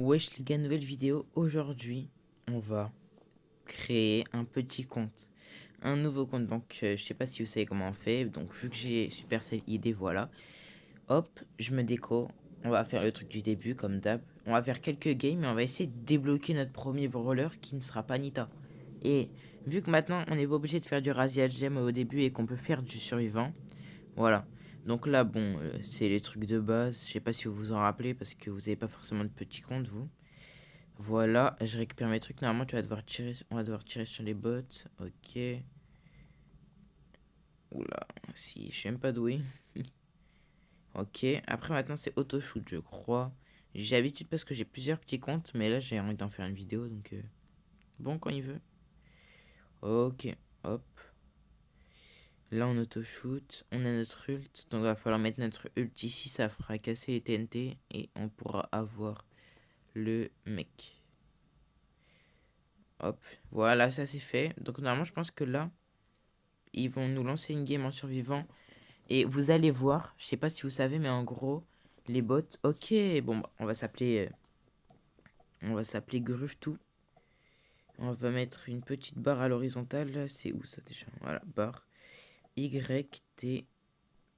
Wesh les gars, nouvelle vidéo. Aujourd'hui, on va créer un petit compte. Un nouveau compte. Donc, je sais pas si vous savez comment on fait. Donc, vu que j'ai Supercell ID, voilà. Hop, je me déco. On va faire le truc du début, comme d'hab. On va faire quelques games et on va essayer de débloquer notre premier brawler qui ne sera pas Nita. Et vu que maintenant, on n'est pas obligé de faire du Razia Gem au début et qu'on peut faire du survivant, voilà. Donc là, bon, c'est les trucs de base. Je sais pas si vous vous en rappelez parce que vous n'avez pas forcément de petit compte, vous. Voilà, je récupère mes trucs. Normalement, tu vas devoir tirer, on va devoir tirer sur les bots. Ok. Oula, si, je sais même pas d'où est. Ok, après maintenant c'est auto-shoot, je crois. J'ai l'habitude parce que j'ai plusieurs petits comptes, mais là j'ai envie d'en faire une vidéo, donc bon, quand il veut. Ok, hop. Là on auto-shoot, on a notre ult, donc il va falloir mettre notre ult ici, ça fera casser les TNT et on pourra avoir le mec. Hop, voilà, ça c'est fait. Donc normalement je pense que là, ils vont nous lancer une game en survivant. Et vous allez voir, je sais pas si vous savez, mais en gros, les bots, ok, bon, bah, on va s'appeler Gruftou. On va mettre une petite barre à l'horizontale, là, c'est où ça déjà? Voilà, barre Y, T,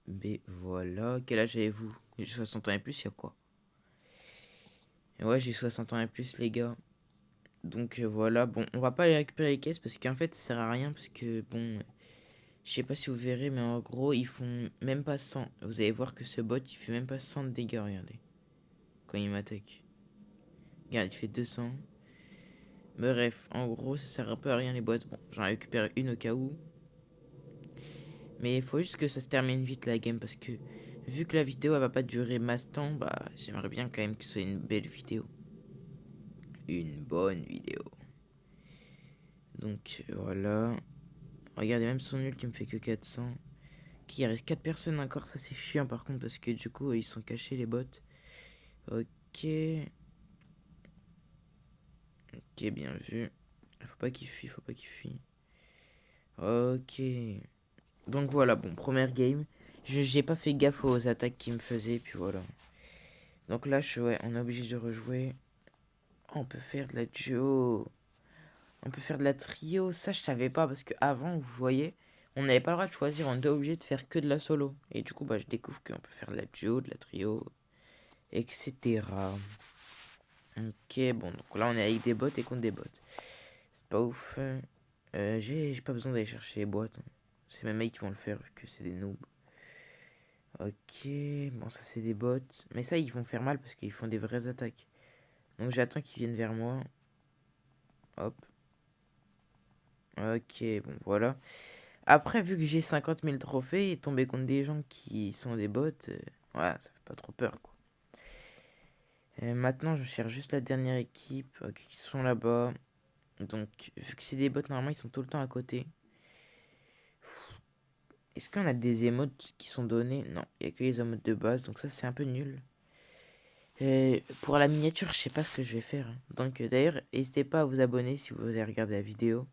B, voilà. Quel âge avez-vous? J'ai 60 ans et plus, y'a quoi? Et ouais, j'ai 60 ans et plus, les gars. Donc voilà, bon, on va pas aller récupérer les caisses parce qu'en fait, ça sert à rien parce que, bon, je sais pas si vous verrez, mais en gros, ils font même pas 100. Vous allez voir que ce bot, il fait même pas 100 de dégâts, regardez, quand il m'attaque. Regarde, il fait 200. Bref, en gros, ça sert un peu à rien les boîtes. Bon, j'en récupère une au cas où. Mais il faut juste que ça se termine vite la game parce que vu que la vidéo elle va pas durer masse temps, bah j'aimerais bien quand même que ce soit une belle vidéo. Une bonne vidéo. Donc voilà. Regardez, même son ult il me fait que 400. Qui reste 4 personnes encore, ça c'est chiant par contre parce que du coup ils sont cachés les bots. Ok. Ok, bien vu. Faut pas qu'il fuit, faut pas qu'il fuit. Ok. Donc voilà, bon, première game. J'ai pas fait gaffe aux attaques qu'il me faisait, puis voilà. Donc là, ouais, on est obligé de rejouer. Oh, on peut faire de la duo. On peut faire de la trio. Ça, je savais pas, parce que avant, vous voyez, on n'avait pas le droit de choisir. On était obligé de faire que de la solo. Et du coup, bah, je découvre qu'on peut faire de la duo, de la trio, etc. Ok, bon, donc là, on est avec des bots et contre des bots. C'est pas ouf. J'ai pas besoin d'aller chercher les boîtes, hein. C'est mes mecs qui vont le faire, vu que c'est des noobs. Ok, bon ça c'est des bots. Mais ça ils vont faire mal parce qu'ils font des vraies attaques. Donc j'attends qu'ils viennent vers moi. Hop. Ok, bon voilà. Après vu que j'ai 50 000 trophées et tomber contre des gens qui sont des bots, voilà, ça fait pas trop peur quoi. Maintenant je cherche juste la dernière équipe qui sont là-bas. Donc vu que c'est des bots normalement ils sont tout le temps à côté. Est-ce qu'on a des émotes qui sont donnés? Non, il n'y a que les émotes de base donc ça c'est un peu nul. Pour la miniature, je sais pas ce que je vais faire, hein. Donc d'ailleurs, n'hésitez pas à vous abonner si vous avez regardé la vidéo.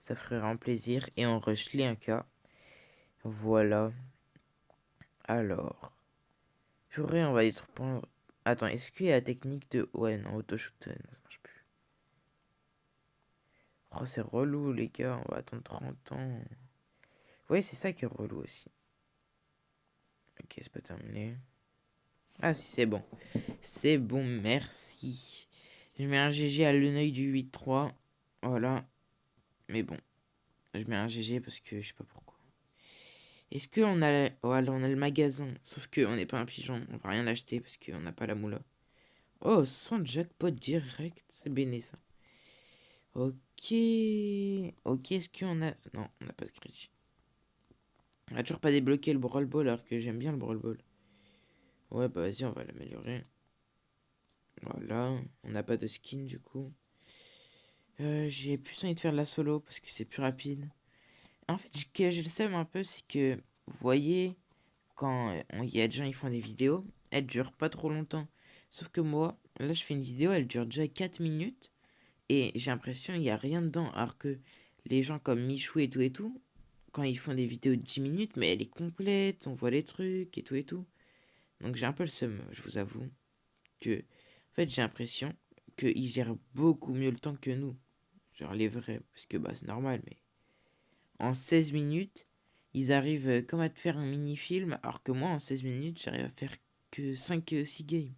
Ça ferait vraiment plaisir. Et on rush les 1K. Voilà. Alors. Purée, on va être pour... Attends, est-ce qu'il y a la technique de... Ouais, non, auto-shoot, ça marche plus. Oh, c'est relou, les gars. On va attendre 30 ans. Ouais, c'est ça qui est relou aussi. Ok, c'est pas terminé. Ah, si, c'est bon. C'est bon, merci. Je mets un GG à l'œil du 8-3. Voilà. Mais bon. Je mets un GG parce que je sais pas pourquoi. Est-ce qu'on a... Voilà, on a le magasin. Sauf qu'on n'est pas un pigeon. On va rien acheter parce qu'on n'a pas la moula. Oh, sans jackpot direct. C'est béné ça. Ok. Ok, est-ce qu'on a... Non, on n'a pas de crédit. On a toujours pas débloqué le Brawl Ball alors que j'aime bien le Brawl Ball. Ouais, bah vas-y, on va l'améliorer. Voilà. On n'a pas de skin du coup. J'ai plus envie de faire de la solo parce que c'est plus rapide. En fait, que je le seum un peu, c'est que... Vous voyez... Quand il y a des gens qui font des vidéos, elles durent pas trop longtemps. Sauf que moi, là, je fais une vidéo, elle dure déjà 4 minutes. Et j'ai l'impression qu'il n'y a rien dedans. Alors que les gens comme Michou et tout, quand ils font des vidéos de 10 minutes, mais elle est complète, on voit les trucs et tout et tout. Donc j'ai un peu le seum, je vous avoue. Que En fait, j'ai l'impression qu'ils gèrent beaucoup mieux le temps que nous. Genre les vrais, parce que bah c'est normal, mais en 16 minutes, ils arrivent comme à te faire un mini-film, alors que moi, en 16 minutes, j'arrive à faire que 5 6 games.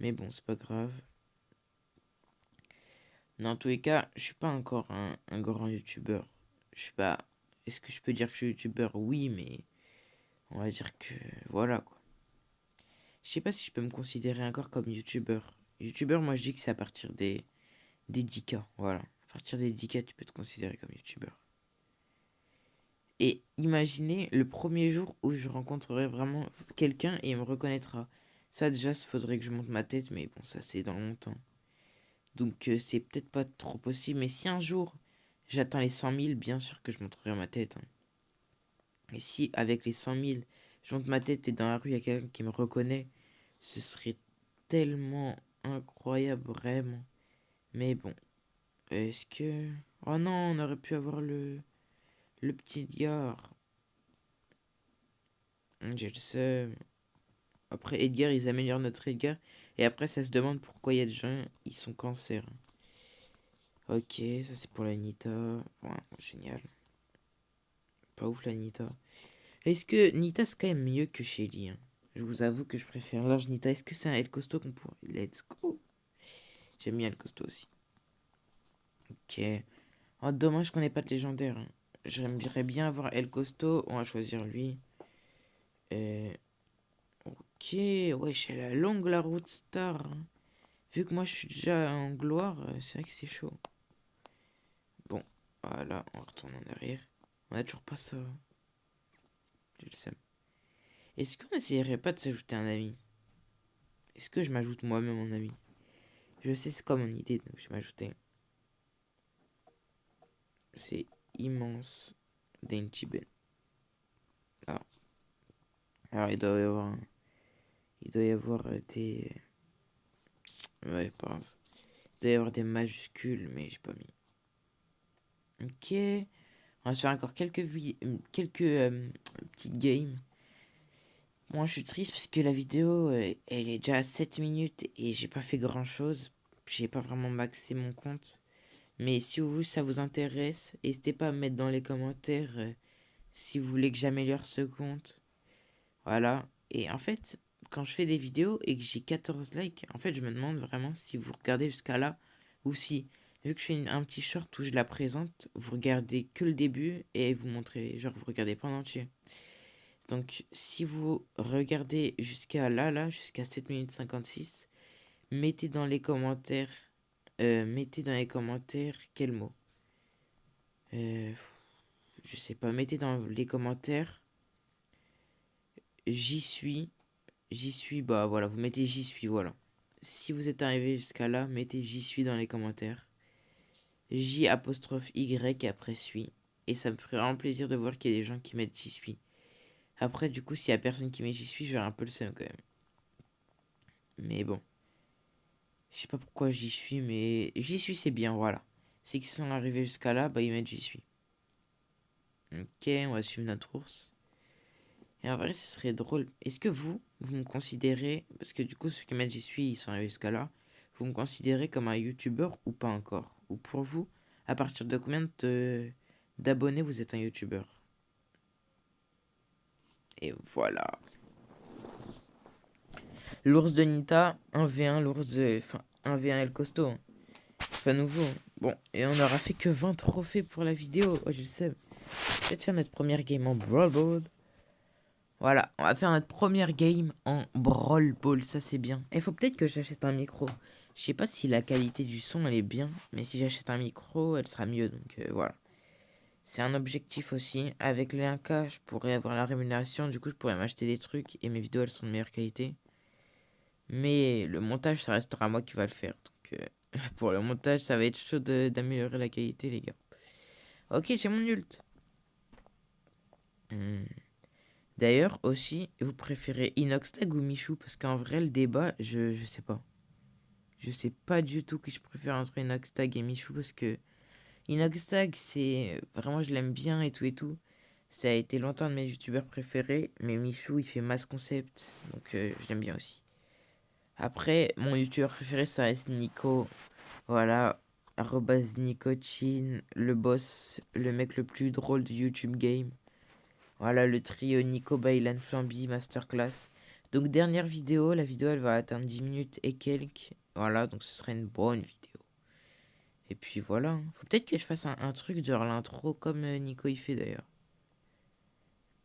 Mais bon, c'est pas grave. Dans tous les cas, je suis pas encore un grand youtubeur. Je suis pas. Est-ce que je peux dire que je suis youtubeur? Oui, mais on va dire que. Voilà quoi. Je sais pas si je peux me considérer encore comme youtubeur. Youtubeur, moi je dis que c'est à partir des 10K. Voilà. À partir des 10K, tu peux te considérer comme youtubeur. Et imaginez le premier jour où je rencontrerai vraiment quelqu'un et il me reconnaîtra. Ça, déjà, il faudrait que je monte ma tête, mais bon, ça, c'est dans longtemps. Donc, c'est peut-être pas trop possible. Mais si un jour j'atteins les 100 000, bien sûr que je montrerai ma tête, hein. Et si, avec les 100 000, je monte ma tête et dans la rue, il y a quelqu'un qui me reconnaît, ce serait tellement incroyable, vraiment. Mais bon, est-ce que. Oh non, on aurait pu avoir le petit Edgar. J'ai le seum. Après Edgar, ils améliorent notre Edgar. Et après, ça se demande pourquoi il y a des gens, ils sont cancer. Ok, ça c'est pour la Nita. Ouais, génial. Pas ouf la Nita. Est-ce que Nita c'est quand même mieux que Shelly, hein? Je vous avoue que je préfère large Nita. Est-ce que c'est un El Costo qu'on pourrait. Let's go. J'aime bien El Costo aussi. Ok. Oh, dommage qu'on n'ait pas de légendaire, hein. J'aimerais bien avoir El Costo. On va choisir lui. Ok, wesh, elle a longue la route star, hein. Vu que moi je suis déjà en gloire, c'est vrai que c'est chaud. Bon, voilà, on retourne en arrière. On a toujours pas ça. J'ai le seum. Est-ce qu'on essayerait pas de s'ajouter un ami? Est-ce que je m'ajoute moi-même en ami? Je sais c'est quoi mon idée, donc je vais m'ajouter. C'est immense Dainty Ben. Alors, alors il doit y avoir il doit y avoir des. Ouais, pas grave. Il doit y avoir des majuscules, mais j'ai pas mis. Ok. On va se faire encore quelques petites games. Moi, je suis triste parce que la vidéo, elle est déjà à 7 minutes et j'ai pas fait grand chose. J'ai pas vraiment maxé mon compte. Mais si vous, ça vous intéresse, n'hésitez pas à me mettre dans les commentaires si vous voulez que j'améliore ce compte. Voilà. Et en fait, quand je fais des vidéos et que j'ai 14 likes, en fait, je me demande vraiment si vous regardez jusqu'à là ou si, vu que je fais un petit short où je la présente, vous regardez que le début et vous montrez, genre, vous regardez pas en entier. Donc, si vous regardez jusqu'à là, jusqu'à 7 minutes 56, mettez dans les commentaires quel mot. Euh, je sais pas, mettez dans les commentaires j'y suis, bah voilà, vous mettez j'y suis, voilà. Si vous êtes arrivé jusqu'à là, mettez j'y suis dans les commentaires. J apostrophe Y après suis. Et ça me ferait vraiment plaisir de voir qu'il y a des gens qui mettent j'y suis. Après, du coup, s'il y a personne qui met j'y suis, j'aurais un peu le seum quand même. Mais bon. Je sais pas pourquoi j'y suis, mais j'y suis, c'est bien, voilà. C'est qu'ils sont arrivés jusqu'à là, bah ils mettent j'y suis. Ok, on va suivre notre ours. Et en vrai, ce serait drôle. Est-ce que vous me considérez, parce que du coup, ceux qui mettent j'y suis, ils sont arrivés jusqu'à là, vous me considérez comme un youtubeur ou pas encore? Ou pour vous, à partir de combien d'abonnés vous êtes un youtubeur? Et voilà. L'ours de Nita, 1v1, l'ours de. Enfin, 1v1 El Costo, hein. C'est pas nouveau, hein. Bon, et on aura fait que 20 trophées pour la vidéo. Oh, je le sais. Peut-être faire notre première game en Brawl Ball. Voilà, on va faire notre première game en Brawl Ball, ça c'est bien. Il faut peut-être que j'achète un micro. Je sais pas si la qualité du son elle est bien, mais si j'achète un micro, elle sera mieux. Donc voilà. C'est un objectif aussi. Avec les 1K, je pourrais avoir la rémunération. Du coup, je pourrais m'acheter des trucs et mes vidéos elles sont de meilleure qualité. Mais le montage, ça restera moi qui va le faire. Donc pour le montage, ça va être chaud d'améliorer la qualité, les gars. Ok, j'ai mon ult. Hmm. D'ailleurs, aussi, vous préférez Inoxtag ou Michou? Parce qu'en vrai, le débat, je sais pas. Je sais pas du tout que je préfère entre Inoxtag et Michou parce que Inoxtag, c'est vraiment, je l'aime bien et tout et tout. Ça a été longtemps un de mes youtubeurs préférés, mais Michou, il fait mass concept, donc je l'aime bien aussi. Après, mon youtubeur préféré, ça reste Nico. Voilà, arrobase Nicochin, le boss, le mec le plus drôle de YouTube Game. Voilà, le trio Nico, Baylan, Flamby, Masterclass. Donc, dernière vidéo, la vidéo elle va atteindre 10 minutes et quelques. Voilà, donc ce serait une bonne vidéo. Et puis voilà, hein. Faut peut-être que je fasse un truc genre l'intro comme Nico il fait d'ailleurs.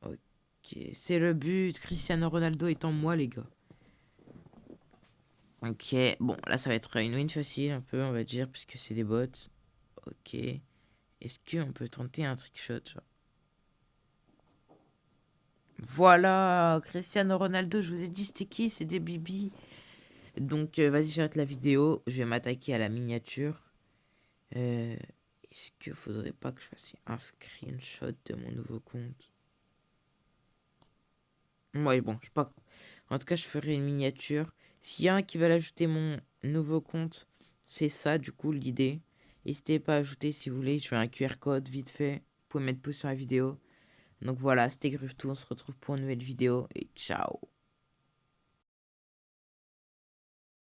Ok, c'est le but. Cristiano Ronaldo étant moi, les gars. Ok, bon, là ça va être une win facile un peu, on va dire, puisque c'est des bots. Ok. Est-ce qu'on peut tenter un trick shot, genre? Voilà, Cristiano Ronaldo, je vous ai dit c'était qui? C'est des Bibi. Donc vas-y, j'arrête la vidéo. Je vais m'attaquer à la miniature. Euh, Est-ce qu'il faudrait pas que je fasse un screenshot de mon nouveau compte? Ouais, bon, je sais pas. En tout cas, je ferai une miniature. S'il y a un qui veut ajouter mon nouveau compte, c'est ça, du coup, l'idée. N'hésitez pas à ajouter si vous voulez. Je fais un QR code vite fait. Vous pouvez mettre pouce sur la vidéo. Donc voilà, c'était Gruftou. On se retrouve pour une nouvelle vidéo. Et ciao.